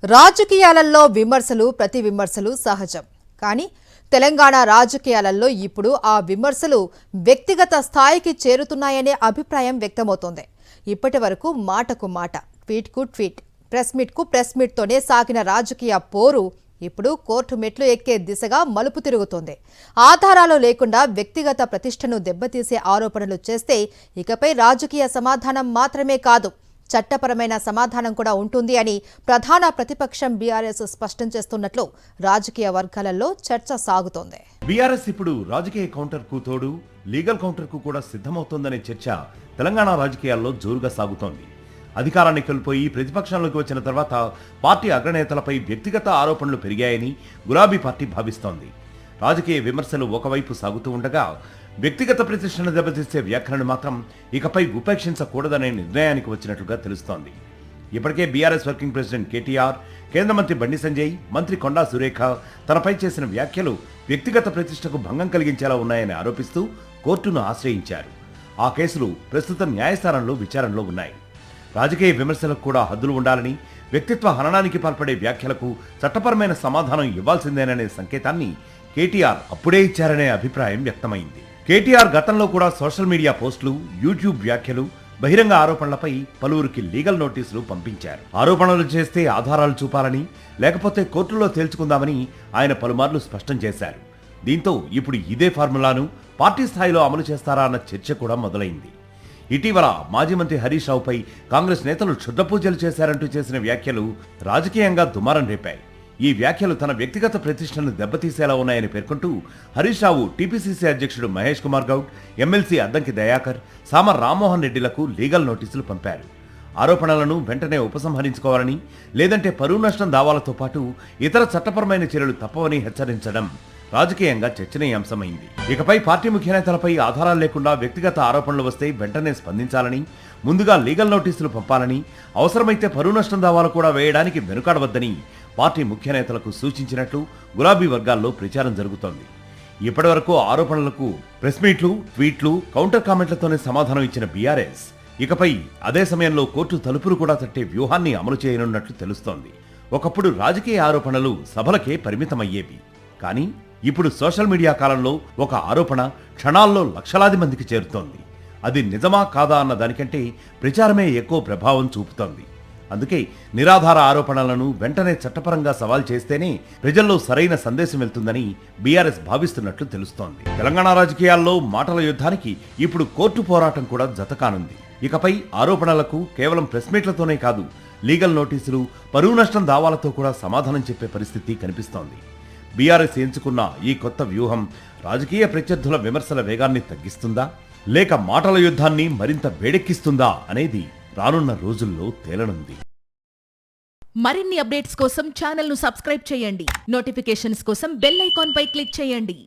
రాజకీయాలలో విమర్శలు ప్రతి విమర్శలు సహజం. కానీ తెలంగాణ రాజకీయాలలో ఇప్పుడు ఆ విమర్శలు వ్యక్తిగత స్థాయికి చేరుతున్నాయనే అభిప్రాయం వ్యక్తమవుతోంది. ఇప్పటివరకు మాటకు మాట, ట్వీట్కు ట్వీట్, ప్రెస్ మీట్కు ప్రెస్ మీట్తోనే సాగిన రాజకీయ పోరు ఇప్పుడు కోర్టు మెట్లు ఎక్కే దిశగా మలుపు తిరుగుతోంది. ఆధారాలు లేకుండా వ్యక్తిగత ప్రతిష్టను దెబ్బతీసే ఆరోపణలు చేస్తే ఇకపై రాజకీయ సమాధానం మాత్రమే కాదు, చట్టపరమైన సమాధానం కూడా ఉంటుంది అని ప్రధాన ప్రతిపక్షం బీఆర్ఎస్ స్పష్టం చేస్తున్నట్లు రాజకీయ వర్గాలలో చర్చ సాగుతోంది. బీఆర్ఎస్ ఇప్పుడు రాజకీయ కౌంటర్ కు తోడు లీగల్ కౌంటర్ కు కూడా సిద్ధమవుతోందనే చర్చ తెలంగాణ రాజకీయాల్లో జోరుగా సాగుతోంది. అధికారాన్ని కోల్పోయి ప్రతిపక్షంలోకి వచ్చిన తర్వాత పార్టీ అగ్రనేతలపై వ్యక్తిగత ఆరోపణలు పెరిగాయని గులాబీ పార్టీ భావిస్తోంది. రాజకీయ విమర్శలు ఒకవైపు సాగుతూ ఉండగా వ్యక్తిగత ప్రతిష్టను దెబ్బతీసే వ్యాఖ్యలను మాత్రం ఇకపై ఉపేక్షించకూడదనే నిర్ణయానికి వచ్చినట్లుగా తెలుస్తోంది. ఇప్పటికే బీఆర్ఎస్ వర్కింగ్ ప్రెసిడెంట్ కేటీఆర్, కేంద్ర మంత్రి బండి సంజయ్, మంత్రి కొండా సురేఖ తనపై చేసిన వ్యాఖ్యలు వ్యక్తిగత ప్రతిష్టకు భంగం కలిగించేలా ఉన్నాయని ఆరోపిస్తూ కోర్టును ఆశ్రయించారు. ఆ కేసులు ప్రస్తుతం న్యాయస్థానంలో విచారణలో ఉన్నాయి. రాజకీయ విమర్శలకు కూడా హద్దులు ఉండాలని, వ్యక్తిత్వ హననానికి పాల్పడే వ్యాఖ్యలకు చట్టపరమైన సమాధానం ఇవ్వాల్సిందేననే సంకేతాన్ని కేటీఆర్ అప్పుడే ఇచ్చారనే అభిప్రాయం వ్యక్తమైంది. కేటీఆర్ గతంలో కూడా సోషల్ మీడియా పోస్టులు, యూట్యూబ్ వ్యాఖ్యలు, బహిరంగ ఆరోపణలపై పలువురికి లీగల్ నోటీసులు పంపించారు. ఆరోపణలు చేస్తే ఆధారాలు చూపాలని, లేకపోతే కోర్టులో తేల్చుకుందామని ఆయన పలుమార్లు స్పష్టం చేశారు. దీంతో ఇప్పుడు ఇదే ఫార్ములాను పార్టీ స్థాయిలో అమలు చేస్తారా అన్న చర్చ కూడా మొదలైంది. ఇటీవల మాజీ మంత్రి హరీష్ రావుపై కాంగ్రెస్ నేతలు క్షుద్రపూజలు చేశారంటూ చేసిన వ్యాఖ్యలు రాజకీయంగా దుమారం రేపాయి. ఈ వ్యాఖ్యలు తన వ్యక్తిగత ప్రతిష్టను దెబ్బతీసేలా ఉన్నాయని పేర్కొంటూ హరీష్ రావు, టీపీసీసీ అధ్యక్షుడు మహేష్ కుమార్ గౌడ్, ఎమ్మెల్సీ అద్దంకి దయాకర్, సామ రామ్మోహన్ రెడ్డిలకు లీగల్ నోటీసులు పంపారు. ఆరోపణలను వెంటనే ఉపసంహరించుకోవాలని, లేదంటే పరువు నష్టం దావాలతో పాటు ఇతర చట్టపరమైన చర్యలు తప్పవని హెచ్చరించడం రాజకీయంగా చర్చనీయాంశమైంది. ఇకపై పార్టీ ముఖ్య నేతలపై ఆధారాలు లేకుండా వ్యక్తిగత ఆరోపణలు వస్తే వెంటనే స్పందించాలని, ముందుగా లీగల్ నోటీసులు పంపాలని, అవసరమైతే పరువు నష్టం దావాలు కూడా వేయడానికి వెనుకాడవద్దని పార్టీ ముఖ్య నేతలకు సూచించినట్లు గులాబీ వర్గాల్లో ప్రచారం జరుగుతోంది. ఇప్పటివరకు ఆరోపణలకు ప్రెస్ మీట్లు, ట్వీట్లు, కౌంటర్ కామెంట్లతోనే సమాధానం ఇచ్చిన బీఆర్ఎస్ ఇకపై అదే సమయంలో కోర్టు తలుపులు కూడా తట్టే వ్యూహాన్ని అమలు చేయనున్నట్లు తెలుస్తోంది. ఒకప్పుడు రాజకీయ ఆరోపణలు సభలకే పరిమితమయ్యేవి. కానీ ఇప్పుడు సోషల్ మీడియా కాలంలో ఒక ఆరోపణ క్షణాల్లో లక్షలాది మందికి చేరుతోంది. అది నిజమా కాదా అన్న దానికంటే ప్రచారమే ఎక్కువ ప్రభావం చూపుతోంది. అందుకే నిరాధార ఆరోపణలను వెంటనే చట్టపరంగా సవాల్ చేస్తేనే ప్రజల్లో సరైన సందేశం వెళ్తుందని బీఆర్ఎస్ భావిస్తున్నట్లు తెలుస్తోంది. తెలంగాణ రాజకీయాల్లో మాటల యుద్ధానికి ఇప్పుడు కోర్టు పోరాటం కూడా జతకానుంది. ఇకపై ఆరోపణలకు కేవలం ప్రెస్ మీట్లతోనే కాదు, లీగల్ నోటీసులు, పరువు నష్టం దావాలతో కూడా సమాధానం చెప్పే పరిస్థితి కనిపిస్తోంది. బీఆర్ఎస్ ఎంచుకున్న ఈ కొత్త వ్యూహం రాజకీయ ప్రత్యర్థుల విమర్శల వేగాన్ని తగ్గిస్తుందా, లేక మాటల యుద్ధాన్ని మరింత వేడెక్కిస్తుందా అనేది రానున్న రోజుల్లో తేలనుంది. మరిన్ని అప్డేట్స్ కోసం ఛానల్ ను సబ్స్క్రైబ్ చేయండి. నోటిఫికేషన్స్ కోసం బెల్ ఐకాన్ పై క్లిక్ చేయండి.